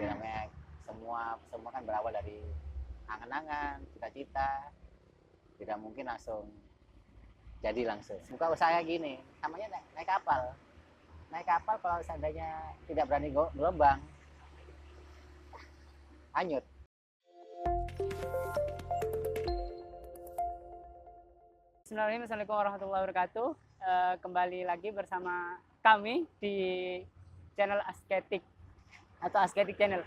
Ya, namanya semua kan berawal dari angan-angan, cita-cita. Tidak mungkin langsung jadi langsung. Buka usaha gini, namanya naik kapal. Naik kapal kalau seandainya tidak berani gelombang, hanyut. Bismillahirrahmanirrahim. Assalamualaikum warahmatullahi wabarakatuh. Kembali lagi bersama kami di channel Asketik atau Asketik Channel.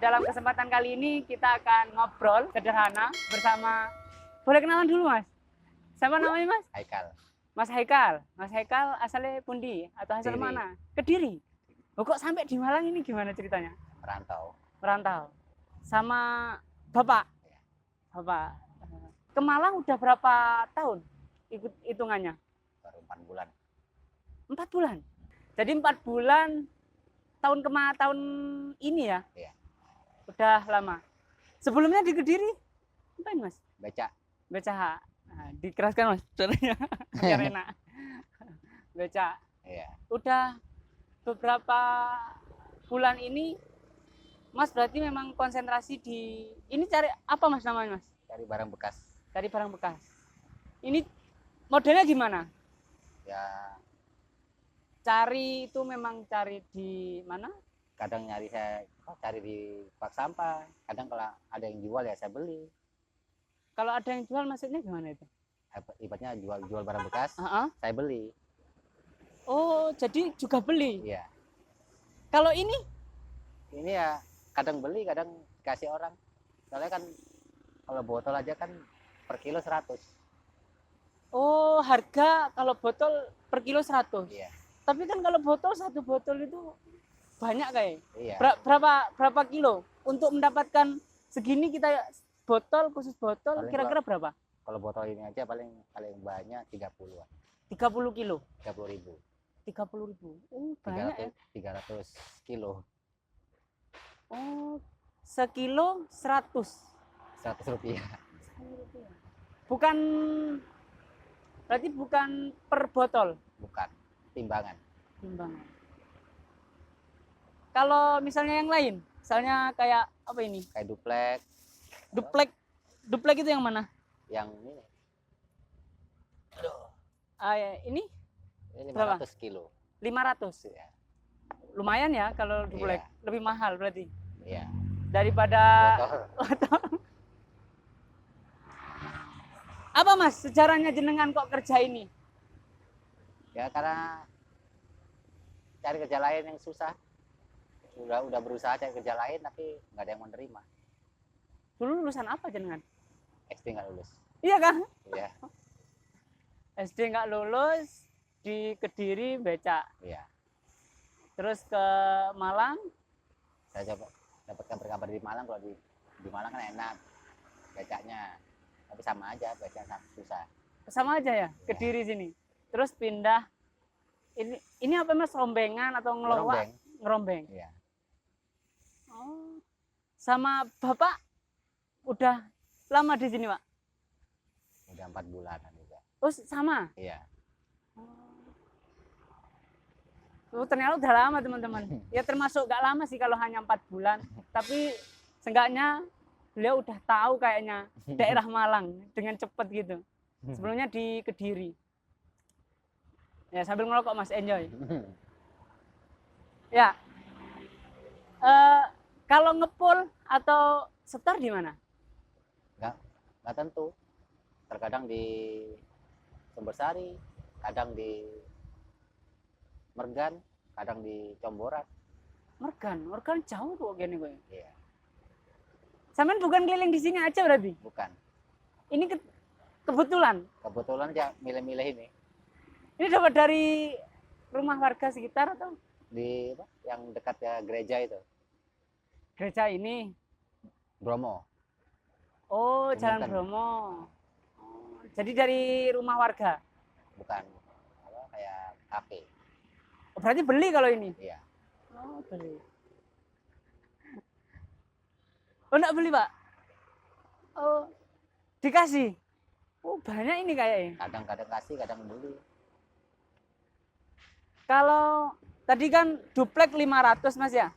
Dalam kesempatan kali ini kita akan ngobrol sederhana bersama, boleh kenalan dulu Mas? Siapa namanya Mas? Haikal. Mas Haikal. Mas Haikal asalnya pundi atau asal Kediri. mana? Kediri. Oh, kok sampai di Malang ini gimana ceritanya? Merantau. Merantau. Sama Bapak? Bapak. Ke Malang udah berapa tahun ikut hitungannya? Baru 4 bulan. 4 bulan. Jadi 4 bulan tahun ini ya? Iya. Udah lama. Sebelumnya di Kediri ngapain Mas? Becak. Becak. Nah, dikeraskan Mas suaranya biar enak. Becak. Iya. Udah beberapa bulan ini Mas berarti memang konsentrasi di ini, cari apa Mas namanya Mas? Cari barang bekas. Cari barang bekas. Ini modelnya gimana? Ya, Cari itu memang cari di mana? kadang saya cari di bak sampah. Kadang kalau ada yang jual ya saya beli. Kalau ada yang jual maksudnya gimana itu? Ibaratnya jual barang bekas, Uh-uh. saya beli. Oh, jadi juga beli. Iya. Kalau ini Ini ya kadang beli, kadang kasih orang. Soalnya kan kalau botol aja kan per kilo 100. oh, harga kalau botol per kilo 100. Iya. Tapi kan kalau botol, satu botol itu banyak kayak. Iya. Berapa kilo untuk mendapatkan segini kita botol, khusus botol Paling kira-kira berapa? Kalau botol ini aja paling banyak 30-an. 30 kilo. 30.000. 30.000. Oh, banyak ya. 300 kilo. Oh, sekilo 100. 100 rupiah. Bukan, berarti bukan per botol Bukan. Timbangan. timbangan. Kalau misalnya yang lain, misalnya kayak apa ini? Kayak duplek. Duplek itu yang mana? Yang ini. Ini Ini Berapa? 500 kilo. 500. Ya. Lumayan ya kalau duplek. Iya. Lebih mahal berarti Iya. daripada Botol. Apa Mas sejarahnya jenengan kok kerja ini? Ya karena cari kerja lain yang susah. Udah berusaha cari kerja lain tapi nggak ada yang menerima. Dulu lulusan apa jenengan? SD nggak lulus. Iya kan? Iya. SD nggak lulus, di Kediri becak. Iya. Terus ke Malang, Saya coba dapatkan berkabar di Malang. Kalau di Malang kan enak becaknya, tapi sama aja becaknya susah. sama aja ya, Kediri sini. Terus pindah, ini apa Mas, rombengan atau ngelowak? Ngerombeng. Ngerombeng. Iya. Oh, sama Bapak udah lama di sini Pak? Udah 4 bulanan juga. Oh sama? Iya. Oh, ternyata udah lama teman-teman. Ya termasuk gak lama sih kalau hanya 4 bulan. Tapi seenggaknya beliau udah tahu kayaknya daerah Malang dengan cepat gitu. Sebelumnya di Kediri. Ya sambil ngerokok Mas, enjoy. Ya. Kalau ngepul atau setor di mana? Nggak tentu. Terkadang di Sumbersari, kadang di Mergan, kadang di Comboran. Mergan jauh kok gini gue. Iya. Sampean bukan keliling di sini aja berarti? Bukan. Ini kebetulan. Kebetulan ya milih-milih ini Ini dapat dari rumah warga sekitar atau di yang dekat ya gereja itu, gereja ini? Bromo. Oh, Jalan Kemunten. Bromo. Oh, jadi dari rumah warga. Bukan apa kayak kafe. Oh, berarti beli kalau ini? Iya. Oh, beli. Oh, enggak beli, Pak? Oh, dikasih? Oh, banyak ini kayaknya. Kadang-kadang kasih, kadang beli. Kalau tadi kan duplek 500 Mas ya?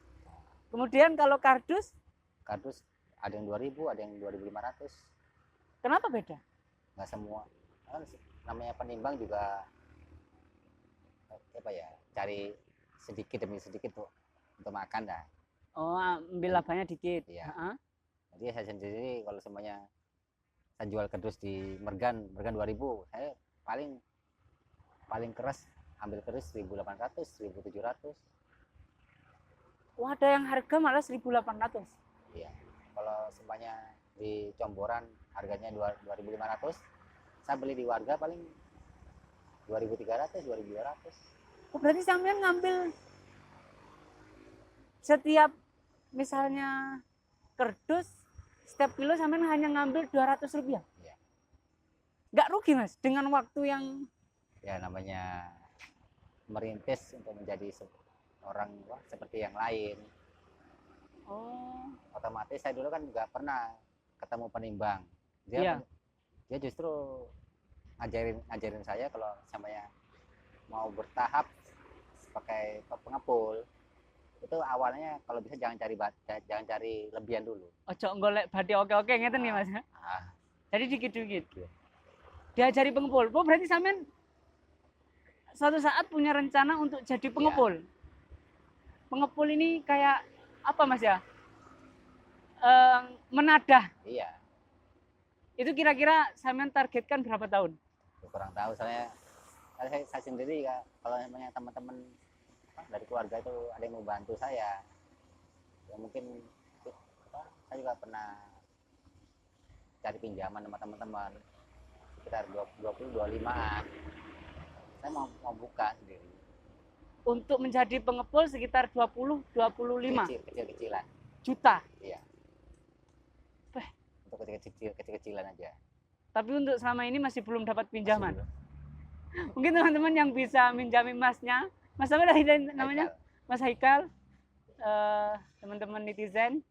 Kemudian kalau kardus, Kardus ada yang 2000, ada yang 2500. kenapa beda? Nggak semua. Kan namanya penimbang juga apa ya, cari sedikit demi sedikit tuh untuk makan dah. Oh, ambil labanya dikit. Iya. Heeh. Jadi saya sendiri kalau semuanya saya jual kardus di Mergan 2000, saya paling paling keras ambil kardus 1800, 1700. Wah, ada yang harga malah 1.800. Iya. Kalau semuanya di Comboran harganya 2500, saya beli di warga paling 2300, 2200. Oh, berarti sampean ngambil setiap misalnya kardus setiap kilo sampean hanya ngambil 200 rupiah. Iya. Nggak rugi mas dengan waktu yang Ya namanya merintis untuk menjadi orang seperti yang lain. oh Otomatis saya dulu kan juga pernah ketemu penimbang. iya. Dia justru ngajarin saya kalau samanya mau bertahap pakai pengepul, itu awalnya kalau bisa jangan cari lebihan dulu. Ojo golek badi oke-oke ngeten nih mas. Jadi dikit-dikit. Diajari pengepul. Oh berarti sampean suatu saat punya rencana untuk jadi pengepul. Pengepul ini kayak apa mas ya? Menadah. Iya. Itu kira-kira sampean targetkan berapa tahun? Kurang tahu saya sendiri ya, kalau namanya teman-teman dari keluarga itu ada yang mau bantu saya, ya mungkin saya juga pernah cari pinjaman sama teman-teman sekitar 25-an. Saya mau buka sendiri. Untuk menjadi pengepul sekitar 20-25 Kecil-kecilan juta. iya. Untuk kecil-kecilan aja. Tapi untuk selama ini masih belum dapat pinjaman. Mungkin teman-teman yang bisa minjami masnya, mas apa dari namanya? Haikal. Mas Haikal, teman-teman netizen.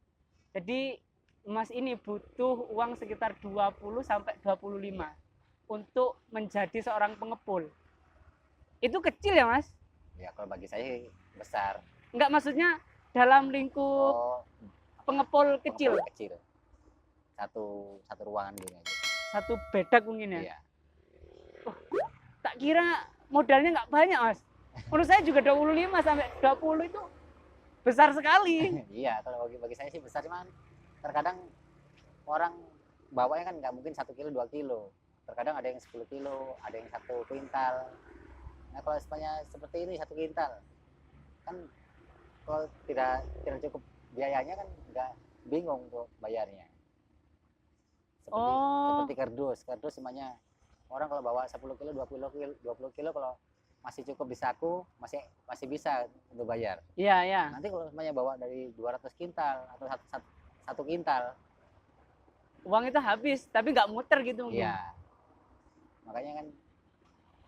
Jadi mas ini butuh uang sekitar 20 sampai 25 untuk menjadi seorang pengepul. Itu kecil ya mas? Ya kalau bagi saya besar. Enggak, maksudnya dalam lingkup pengepul kecil. Pengepul kecil. Satu ruangan gini aja. Satu bedak mungkin ya. Iya. Oh, tak kira modalnya nggak banyak mas. Menurut saya juga 25 sampai 20 itu besar sekali. Iya, kalau bagi saya sih besar, cuman terkadang orang bawanya kan nggak mungkin 1 kilo 2 kilo. Terkadang ada yang 10 kilo, ada yang 1 kuintal. Nah kalau semuanya seperti ini 1 kuintal, kan kalau tidak cukup biayanya kan nggak, bingung untuk bayarnya. Seperti kardus semuanya orang kalau bawa 10 kilo 20 kilo kalau masih cukup di saku, masih bisa untuk bayar. Iya, iya. Nanti kalau semuanya bawa dari 200 kintal atau satu kintal, uang itu habis tapi nggak muter gitu mungkin. iya. Makanya kan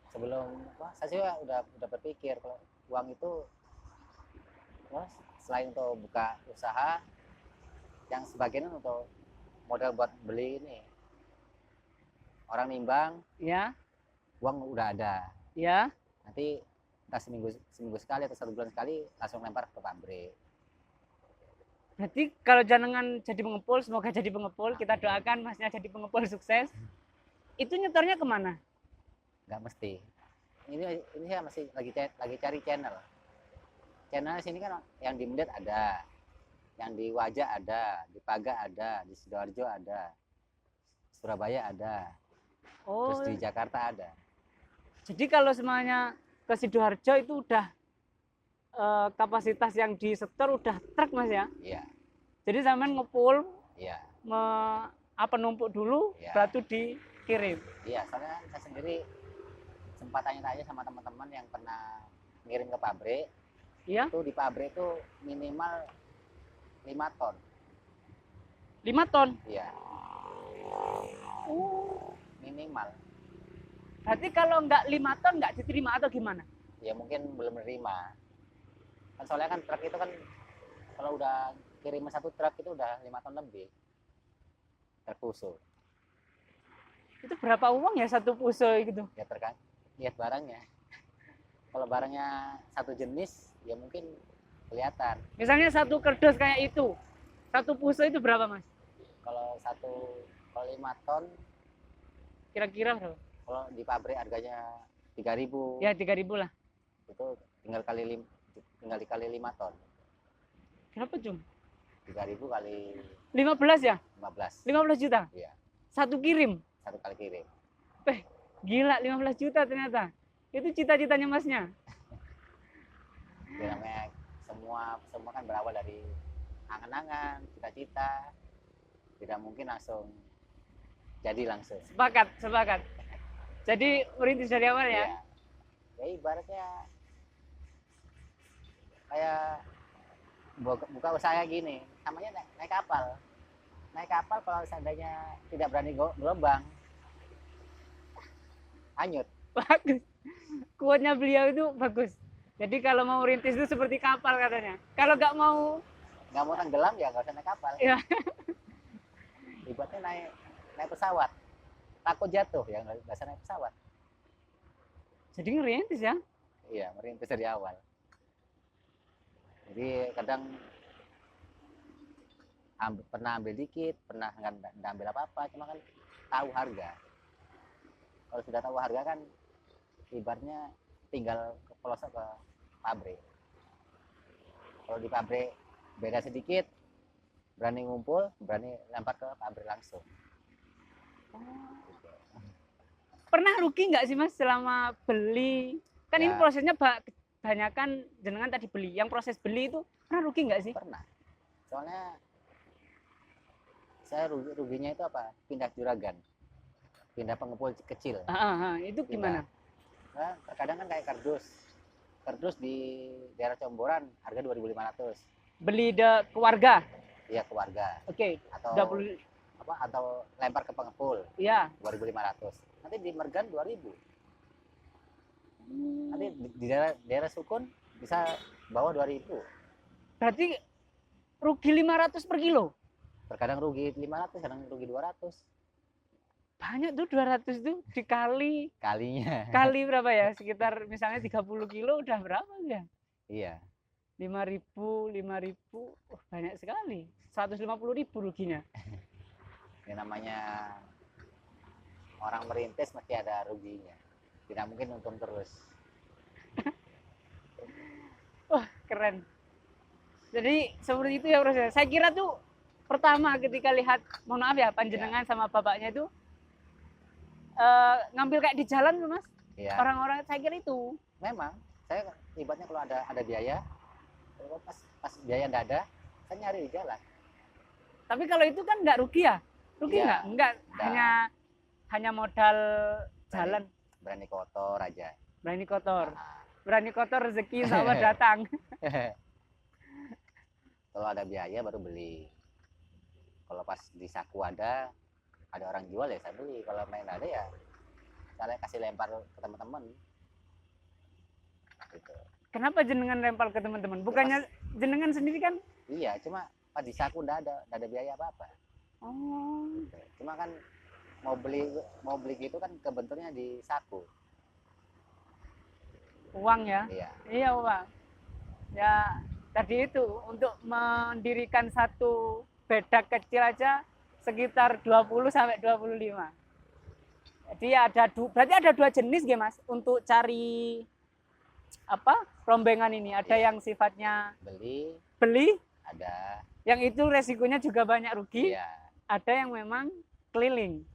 sebelum saya juga udah berpikir kalau uang itu selain untuk buka usaha, yang sebagian untuk modal buat beli ini orang nimbang, Ya, uang udah ada. ya. Nanti entah seminggu sekali atau 1 bulan sekali langsung lempar ke pabrik. Berarti kalau jenengan jadi pengepul, semoga jadi pengepul. Kita doakan masnya jadi pengepul sukses. Itu nyetornya kemana? Nggak mesti. Ini saya masih lagi cari channel. Channel sini kan yang di Mendet ada, yang di Wajah ada, di Paga ada, di Sidoarjo ada, Surabaya ada, Oh, terus di Jakarta ada. jadi kalau semuanya ke Sidoarjo itu udah kapasitas yang disetor udah truk mas ya? Iya, Jadi sampean ngepul, iya, numpuk dulu, Iya. batu dikirim. iya. Soalnya saya sendiri sempat tanya-tanya sama teman-teman yang pernah ngirim ke pabrik. Iya. Itu di pabrik itu minimal 5 ton. 5 ton. Iya, Oh. minimal. Berarti kalau nggak 5 ton nggak diterima atau gimana? Ya mungkin belum menerima. Kan soalnya kan truk itu kan kalau udah kirim 1 truk itu udah 5 ton lebih. Truk fuso. Itu berapa uang ya satu puso gitu? Ya lihat barangnya. Kalau barangnya satu jenis ya mungkin kelihatan. Misalnya satu kerdus kayak itu, satu puso itu berapa mas? Kalau 5 ton, Kira-kira berapa? kalau di pabrik harganya 3.000, Ya 3.000 lah. itu tinggal dikali 5 ton. Berapa cum? 3.000 kali 15 ya? 15. 15 juta? Iya, Satu kirim? satu kali kirim. Gila 15 juta ternyata. Itu cita-citanya masnya. Ya, namanya semua kan berawal dari angan-angan, cita-cita. Tidak mungkin langsung jadi langsung. Sepakat. Jadi merintis dari awal ya? Iya. Ya ibaratnya kayak buka usaha gini, namanya naik kapal. Naik kapal kalau seandainya tidak berani gelombang, hanyut. Bagus. Quote-nya beliau itu bagus. Jadi kalau mau rintis itu seperti kapal katanya. Kalau nggak mau Tenggelam ya nggak usah naik kapal. ya, Ibaratnya naik pesawat, takut jatuh ya nggak usah naik pesawat. jadi ngerintis ya. Iya, merintis dari awal. Jadi kadang pernah ambil dikit, pernah nggak ambil apa-apa, cuma kan tahu harga. Kalau sudah tahu harga kan ibaratnya tinggal ke pelosok ke pabrik. Kalau di pabrik beda sedikit, berani ngumpul, berani lempar ke pabrik langsung. Pernah rugi nggak sih mas selama beli? Kan Ya. ini prosesnya kebanyakan jenengan tadi beli. Yang proses beli itu pernah rugi nggak sih? Pernah. Soalnya saya ruginya itu apa? Pindah juragan, pindah pengepul kecil. Itu gimana? Nah, terkadang kan kayak kardus di daerah Comboran harga 2.500. Beli ke warga. Iya, ke warga. Oke. Atau 20. atau lempar ke pengepul Iya. 2.500. Nanti di Mergan 2.000. Nanti di daerah Sukun bisa bawa 2.000. Berarti rugi 500 per kilo. Terkadang rugi 500, kadang rugi 200. Banyak tuh 200 tuh dikali Kalinya. kali berapa ya? Sekitar misalnya 30 kilo udah berapa ya? Iya. 5.000, banyak sekali. 150.000 ruginya. Ini namanya orang merintis mesti ada ruginya. Tidak mungkin untung terus. Wah, keren. Jadi seperti itu ya prosesnya. Saya kira tuh pertama ketika lihat, mohon maaf ya, panjenengan sama bapaknya itu ngambil kayak di jalan tuh mas. Iya. Orang-orang saya kira itu. Memang saya ibaratnya kalau ada biaya, pas biaya nggak ada, saya nyari di jalan. Tapi kalau itu kan nggak rugi ya? Rugi Iya, nggak? Hanya modal jalan. Berani kotor aja. Berani kotor. Nah, Berani kotor rezeki insya Allah datang. kalau ada biaya baru beli. Kalau pas di saku ada orang jual ya saya beli. Kalau main ada ya saya kasih lempar ke teman-teman. Gitu. Kenapa jenengan lempar ke teman-teman? Bukannya jenengan sendiri kan? Iya, cuma pas di saku nggak ada biaya apa-apa. Oh. Gitu. Cuma kan mau beli gitu kan kebenturnya di saku. Uang ya? Iya. Iya uang. Ya tadi itu untuk mendirikan satu bedak kecil aja sekitar 20 sampai 25. Jadi berarti ada dua jenis ya mas untuk cari apa rombengan ini. Ada yang sifatnya beli, ada yang itu resikonya juga banyak rugi. iya, Ada yang memang keliling,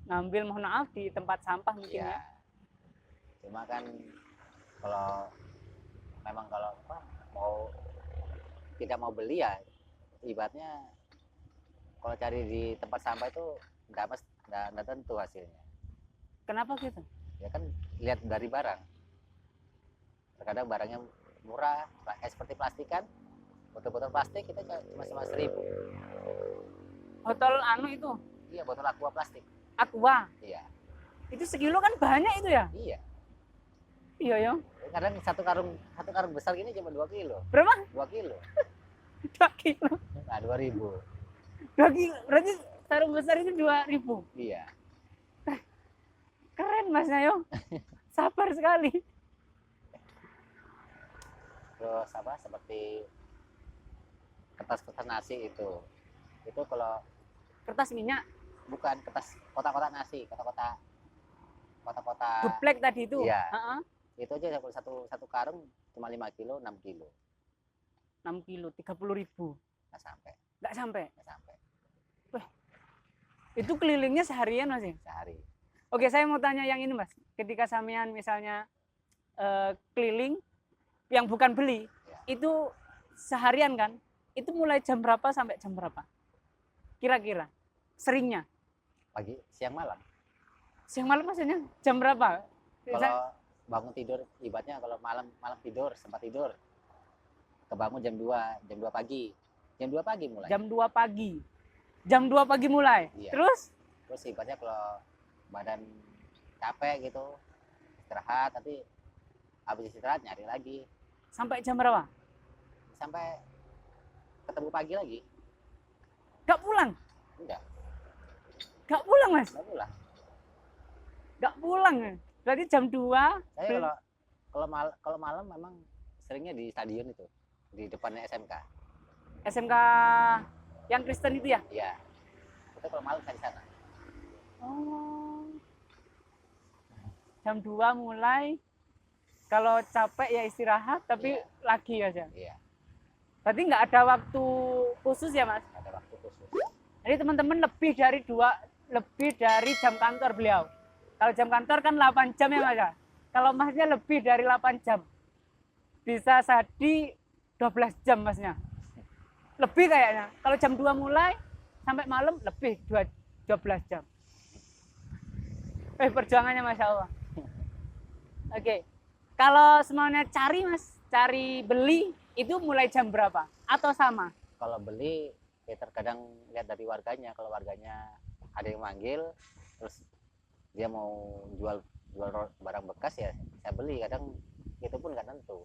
ngambil mohon maaf di tempat sampah mungkin iya. ya. Cuma kan kalau tidak mau beli ya ibaratnya kalau cari di tempat sampah itu nggak tentu hasilnya. Kenapa gitu? Ya kan lihat dari barang. Terkadang barangnya murah, seperti plastik kan, botol-botol plastik kita cuma 1.000. Botol anu itu, Iya, botol aqua plastik. aqua, Iya, itu sekilo kan banyak itu ya? iya. Iya ya. Kadang satu karung besar gini cuma 2 kilo. Berapa? 2 kilo. 2 kilo. Nah, 2.000. 2 kilo. Berarti sarung besar itu 2.000. Iya. Keren Mas Nayo. Sabar sekali. terus apa seperti kertas-kertas nasi itu kalau Kertas minyak, bukan kertas kotak-kotak nasi, kotak-kotak geplek tadi itu. Iya. Heeh. itu aja satu karung cuma 5 kilo 6 kilo 6 kilo, 30.000. nggak sampai Nggak sampai. nggak sampai Itu kelilingnya seharian Mas ya? sehari. Oke, saya mau tanya yang ini Mas. Ketika sampean misalnya keliling yang bukan beli, Ya. itu seharian kan? Itu mulai jam berapa sampai jam berapa? Kira-kira seringnya? Pagi siang malam Siang malam maksudnya jam berapa? kalau bangun tidur ibaratnya kalau malam tidur sempat tidur kebangun jam 2 pagi mulai Jam 2 pagi. Jam 2 pagi mulai. Iya. Terus ibaratnya kalau badan capek gitu istirahat tapi habis istirahat nyari lagi sampai jam berapa? sampai ketemu pagi lagi. Gak pulang? Enggak Gak pulang Mas? pulang. Gak pulang. Berarti jam 2. Saya kalau malam memang seringnya di stadion itu di depannya SMK. SMK yang Kristen itu ya? Iya. Itu kalau malam saya di sana. Oh. Jam 2 mulai. Kalau capek ya istirahat, tapi Iya. lagi aja. Iya. Berarti nggak ada waktu khusus ya Mas? Ada waktu khusus. Jadi teman-teman lebih dari jam kantor beliau. Kalau jam kantor kan 8 jam ya Mas ya? Kalau Masnya lebih dari 8 jam. Bisa sehari 12 jam Masnya. Lebih kayaknya. Kalau jam 2 mulai sampai malam lebih 12 jam. Perjuangannya Masya Allah. Oke. Kalau semuanya cari Mas, cari beli itu mulai jam berapa? Atau sama? Kalau beli ya terkadang lihat dari warganya. Kalau warganya ada yang manggil terus dia mau jual barang bekas ya saya beli. Kadang itu pun nggak tentu.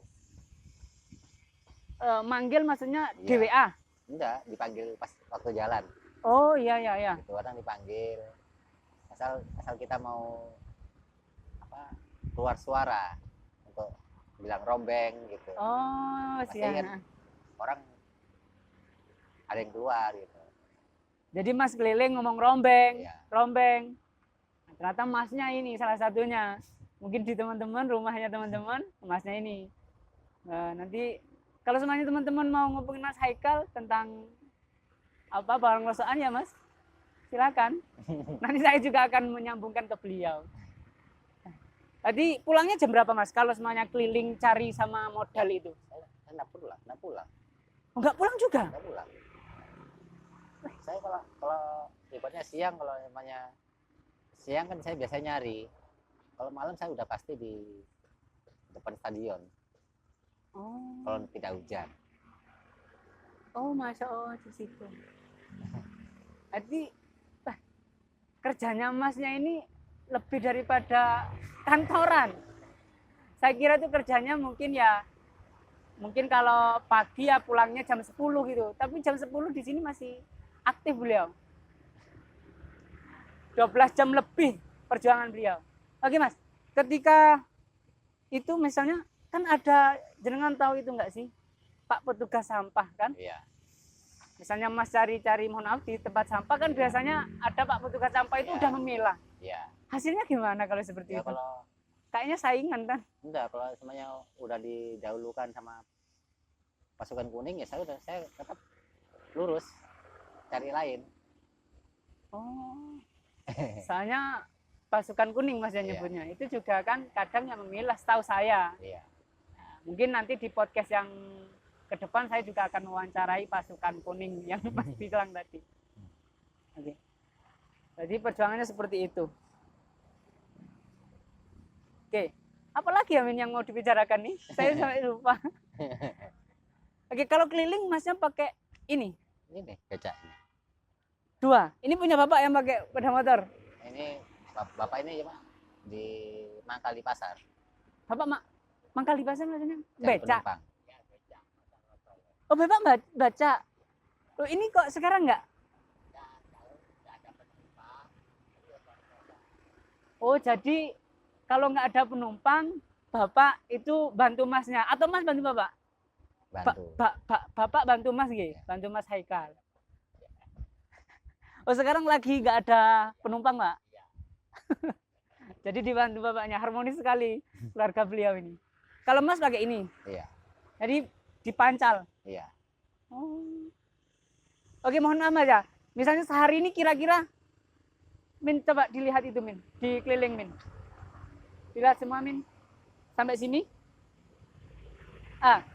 Manggil maksudnya Iya. di WA? Enggak, dipanggil pas waktu jalan. Oh iya iya iya. Itu kadang dipanggil. Asal kita mau apa keluar suara untuk bilang rombeng gitu. Oh Pasti siang. kan orang ada yang keluar gitu. Jadi Mas keliling ngomong rombeng, Iya. rombeng. Nah, ternyata Masnya ini salah satunya. Mungkin di teman-teman, rumahnya teman-teman, Masnya ini. Nanti kalau semuanya teman-teman mau ngomongin Mas Haikal tentang apa barang rosokan ya Mas, silakan. Nanti saya juga akan menyambungkan ke beliau. Tadi pulangnya jam berapa Mas? Kalau semuanya keliling cari sama modal itu? Saya nggak pulang. Oh, nggak pulang juga? Nggak pulang. Saya kalau ibaratnya siang, kalau namanya siang kan saya biasanya nyari. Kalau malam saya udah pasti di depan stadion. Oh. Kalau tidak hujan. Oh, Masya Allah di situ. Jadi kerjanya Masnya ini lebih daripada kantoran. Saya kira itu kerjanya mungkin kalau pagi ya pulangnya jam 10 gitu. Tapi jam 10 di sini masih aktif beliau. 12 jam lebih perjuangan beliau. Oke Mas, ketika itu misalnya kan ada, jenengan tahu itu enggak sih? Pak petugas sampah kan? Iya. Misalnya Mas cari-cari, mohon maaf, di tempat sampah kan biasanya ada Pak petugas sampah itu Iya. udah memilah. Iya. Hasilnya gimana kalau seperti Ya itu? kalau Kayaknya saingan kan? enggak, kalau semuanya udah didahulukan sama pasukan kuning ya saya tetap lurus cari lain. Oh, soalnya pasukan kuning Mas yang Iya. nyebutnya. Itu juga kan kadang yang memilah setahu saya. Iya. Nah, mungkin nanti di podcast yang ke depan saya juga akan mewawancarai pasukan kuning yang Mas bilang tadi. Oke. Jadi perjuangannya seperti itu. Oke. Apalagi ya Min yang mau dibicarakan nih? Saya sampai lupa. Oke, kalau keliling Masnya pakai ini Ini nih becak. 2. Ini punya Bapak yang pakai sepeda motor. Ini bapak ini ya Pak di mangkal di pasar. Bapak mangkal di pasar maksudnya? Cari Beca. penumpang. Oh, Bapak baca. Loh, ini kok sekarang enggak? Oh, jadi kalau nggak ada penumpang, Bapak itu bantu Masnya atau Mas bantu Bapak? bantu. Bapak bantu Mas nggih, bantu Mas Haikal. Oh sekarang lagi nggak ada penumpang Pak? Jadi dibantu bapaknya, harmonis sekali keluarga beliau ini. Kalau Mas pakai ini? Iya. Jadi dipancal? Iya. Oh. Oke mohon maaf ya, misalnya sehari ini kira-kira Min coba dilihat itu Min, dikeliling Min. Dilihat semua Min, sampai sini.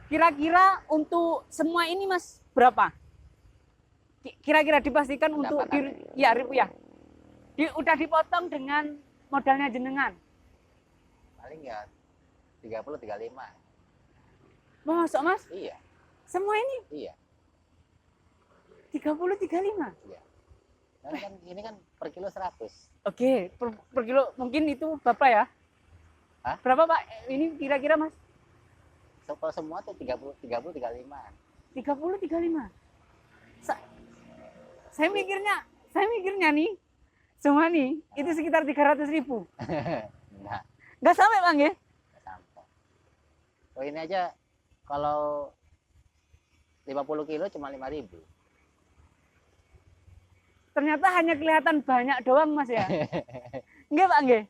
Kira-kira untuk semua ini Mas berapa? Kira-kira dipastikan untuk ya rupiah. Udah dipotong dengan modalnya jenengan. Paling ya 30-35. Masuk Mas? Iya. Semua ini? Iya. 30-35? Iya. Karena kan ini kan per kilo 100. Oke, per kilo mungkin itu Bapak ya? Hah? Berapa Pak? Ini kira-kira Mas? So, kalau semua tuh 35. 30-35. Saya mikirnya nih, semua nih itu sekitar 300.000. Nah, Nggak sampai Bang ya? nggak sampai. Oh ini aja kalau 50 kilo cuma 5.000. Ternyata hanya kelihatan banyak doang Mas ya? Enggak Pak nggih?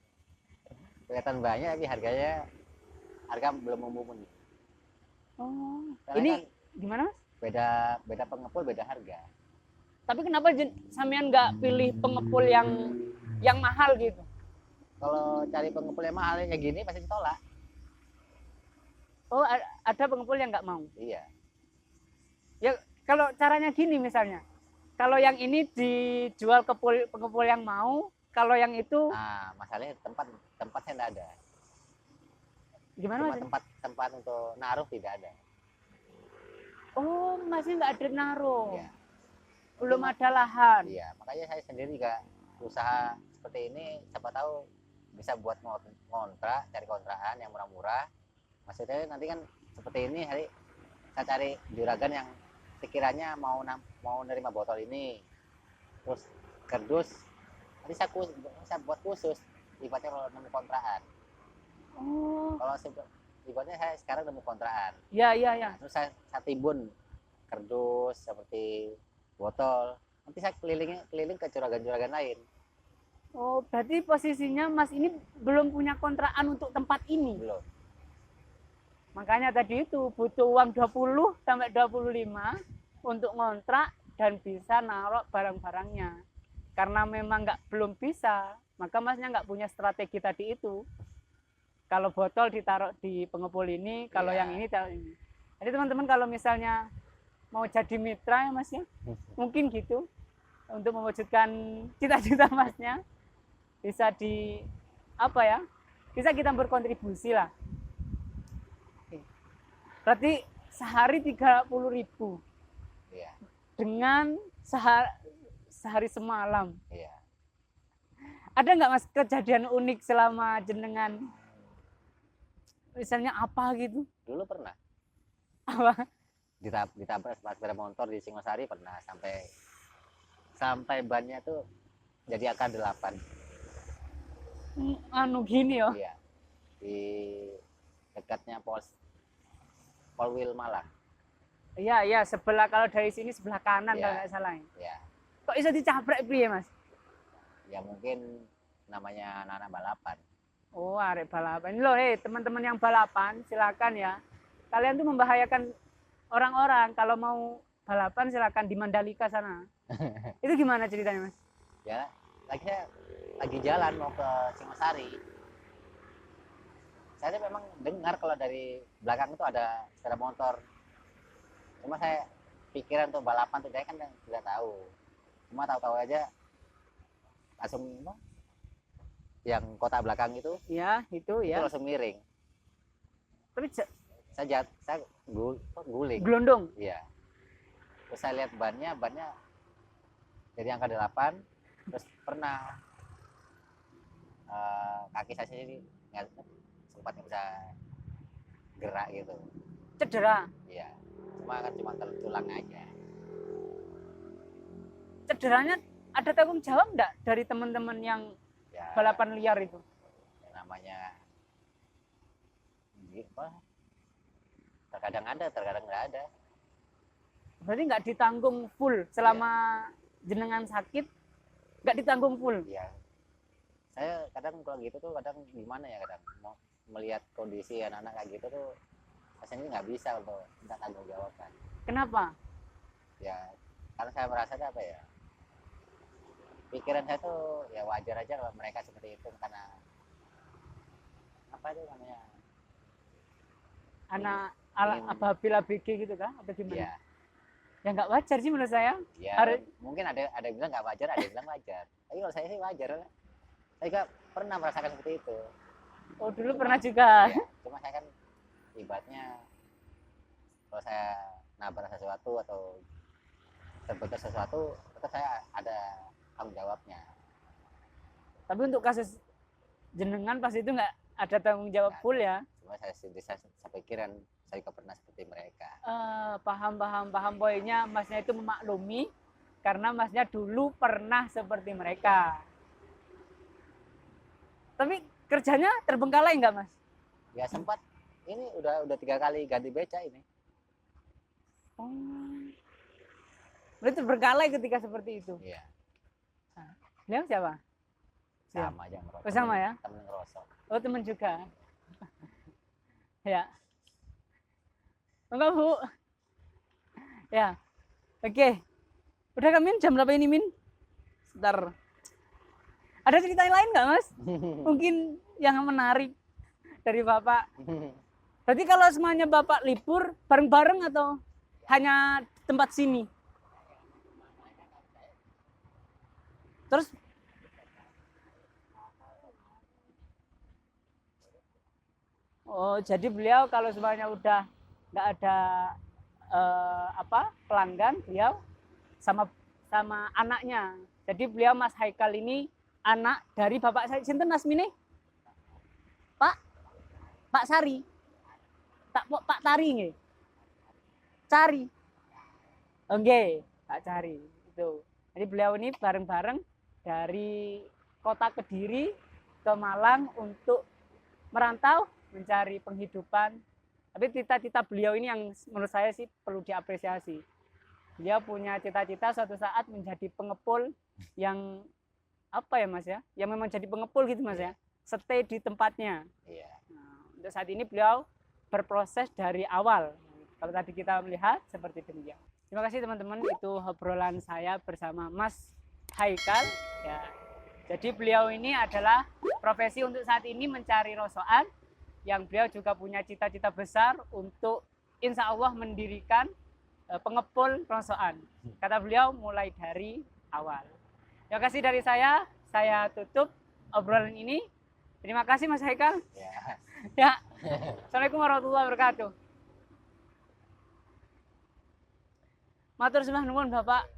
Kelihatan banyak tapi harga belum mumpuni. Oh, Karena ini kan gimana Mas? beda pengepul, beda harga. Tapi kenapa sampean nggak pilih pengepul yang mahal gitu? Kalau cari pengepul yang mahal yang gini pasti ditolak. Oh, ada pengepul yang nggak mau. Iya. Ya kalau caranya gini misalnya, kalau yang ini dijual ke pengepul yang mau, kalau yang itu Nah, masalahnya tempat saya nggak ada. gimana Cuma Mas? tempat untuk naruh tidak ada. Oh, masih nggak ada naruh. Iya. Belum ada lahan. Iya, makanya saya sendiri juga usaha seperti ini, siapa tahu bisa buat ngontrak, cari kontrakan yang murah-murah. Maksudnya nanti kan seperti ini, saya cari juragan yang sekiranya mau nerima botol ini, terus kerdus, nanti saya buat khusus, ibaratnya kalau nemu kontrakan. Oh, Kalau ibaratnya saya sekarang nemu kontrakan, ya. terus saya timbun kerdus seperti botol, nanti saya keliling ke juragan-juragan lain. Oh, berarti posisinya Mas ini belum punya kontrakan untuk tempat ini. Belum. Makanya tadi itu butuh uang 20 sampai 25 untuk ngontrak dan bisa naruh barang-barangnya. Karena memang belum bisa, maka Masnya nggak punya strategi tadi itu. Kalau botol ditaruh di pengepul ini, kalau Iya. yang ini taruh ini. Jadi teman-teman kalau misalnya mau jadi mitra ya Mas ya, mungkin gitu untuk mewujudkan cita-cita Masnya bisa bisa kita berkontribusi lah. Berarti sehari 30.000 Iya. dengan sehari semalam. Iya. Ada nggak Mas kejadian unik selama jenengan misalnya apa gitu? Dulu pernah Apa? ditabrak sepeda motor di Singosari, pernah sampai bannya tuh jadi AK8. Gini ya. Iya. Di dekatnya Polwil Malang. Iya, sebelah kalau dari sini sebelah kanan Iya. kalau nggak salah. Iya. Kok bisa dicabrak piye Mas? Ya mungkin namanya anak-anak balapan. Oh, arek balapan. Ini loh, teman-teman yang balapan, silakan ya. Kalian tuh membahayakan orang-orang. Kalau mau balapan silakan di Mandalika sana. Itu gimana ceritanya, Mas? Ya, lagi jalan mau ke Singosari. Saya memang dengar kalau dari belakang itu ada sepeda motor. Cuma saya pikiran untuk balapan tuh saya kan tidak tahu. Cuma tahu-tahu aja langsung yang kotak belakang itu Ya, itu ya. langsung miring. Tapi Saya guling. gelondong. Iya. Terus saya lihat bannya jadi angka 8. Terus pernah kaki saya sendiri sempat nggak bisa gerak gitu. Cedera. Iya. Cuma tulang aja. Cederanya ada tanggung jawab enggak dari teman-teman yang Ya, balapan liar itu? namanya Terkadang ada, terkadang nggak ada. Berarti nggak ditanggung full selama jenengan sakit, nggak ditanggung full. Iya. Saya kadang kalau gitu tuh kadang gimana ya, kadang mau melihat kondisi anak-anak kayak gitu tuh rasanya nggak bisa untuk minta tanggung jawab kan. Kenapa? Ya karena saya merasa apa ya, pikiran saya tuh ya wajar aja kalau mereka seperti itu, karena apa itu namanya, Anak ingin- ababil ABG gitu kah? Atau gimana? ya Ya nggak wajar sih menurut saya. ya Harus- mungkin ada yang bilang nggak wajar, ada yang bilang wajar, tapi kalau saya sih wajar. Saya juga pernah merasakan seperti itu. Oh dulu pernah juga. Ya, cuma saya kan ibaratnya kalau saya nabrak sesuatu atau terbentur sesuatu, tetap saya ada tanggung jawabnya. Tapi untuk kasus jenengan pas itu nggak ada tanggung jawab full ya. Cuma saya pikiran saya juga pernah seperti mereka. Paham poinnya. Masnya itu memaklumi karena masnya dulu pernah seperti mereka. Tapi kerjanya terbengkalai nggak mas? Ya sempat, ini udah 3 kali ganti beca ini. Oh. Berarti terbengkalai ketika seperti itu. Iya, Beliau siapa? sama aja ngerosok. Oh, sama ya? Temen ngerosok. Oh teman juga. Ya. Enggak bu. Ya. Oke. Udah kan Min? Jam berapa ini Min? Sebentar. Ada cerita lain nggak mas? Mungkin yang menarik dari bapak. Berarti kalau semuanya bapak libur bareng-bareng atau hanya tempat sini? Terus oh jadi beliau kalau semuanya udah nggak ada pelanggan, beliau sama anaknya. Jadi beliau Mas Haikal ini anak dari bapak saya. Sinten Mas Mine? Pak Sari. Pak Tari nggih. Cari. Oke, Pak Cari itu. Jadi beliau ini bareng-bareng dari kota Kediri ke Malang untuk merantau mencari penghidupan. Tapi cita-cita beliau ini yang menurut saya sih perlu diapresiasi. Dia punya cita-cita suatu saat menjadi pengepul yang apa ya Mas ya? Yang memang jadi pengepul gitu Mas ya. Stay di tempatnya. Iya. Nah, untuk saat ini beliau berproses dari awal. Kalau tadi kita melihat seperti demikian. Terima kasih teman-teman, itu obrolan saya bersama Mas Haikal. Ya. Jadi beliau ini adalah profesi untuk saat ini mencari rosokan, yang beliau juga punya cita-cita besar untuk insya Allah mendirikan pengepul rosokan. Kata beliau mulai dari awal. Terima kasih dari saya tutup obrolan ini. Terima kasih Mas Haikal. Ya. Ya. Assalamualaikum warahmatullahi wabarakatuh. Matur sembah nuwun Bapak.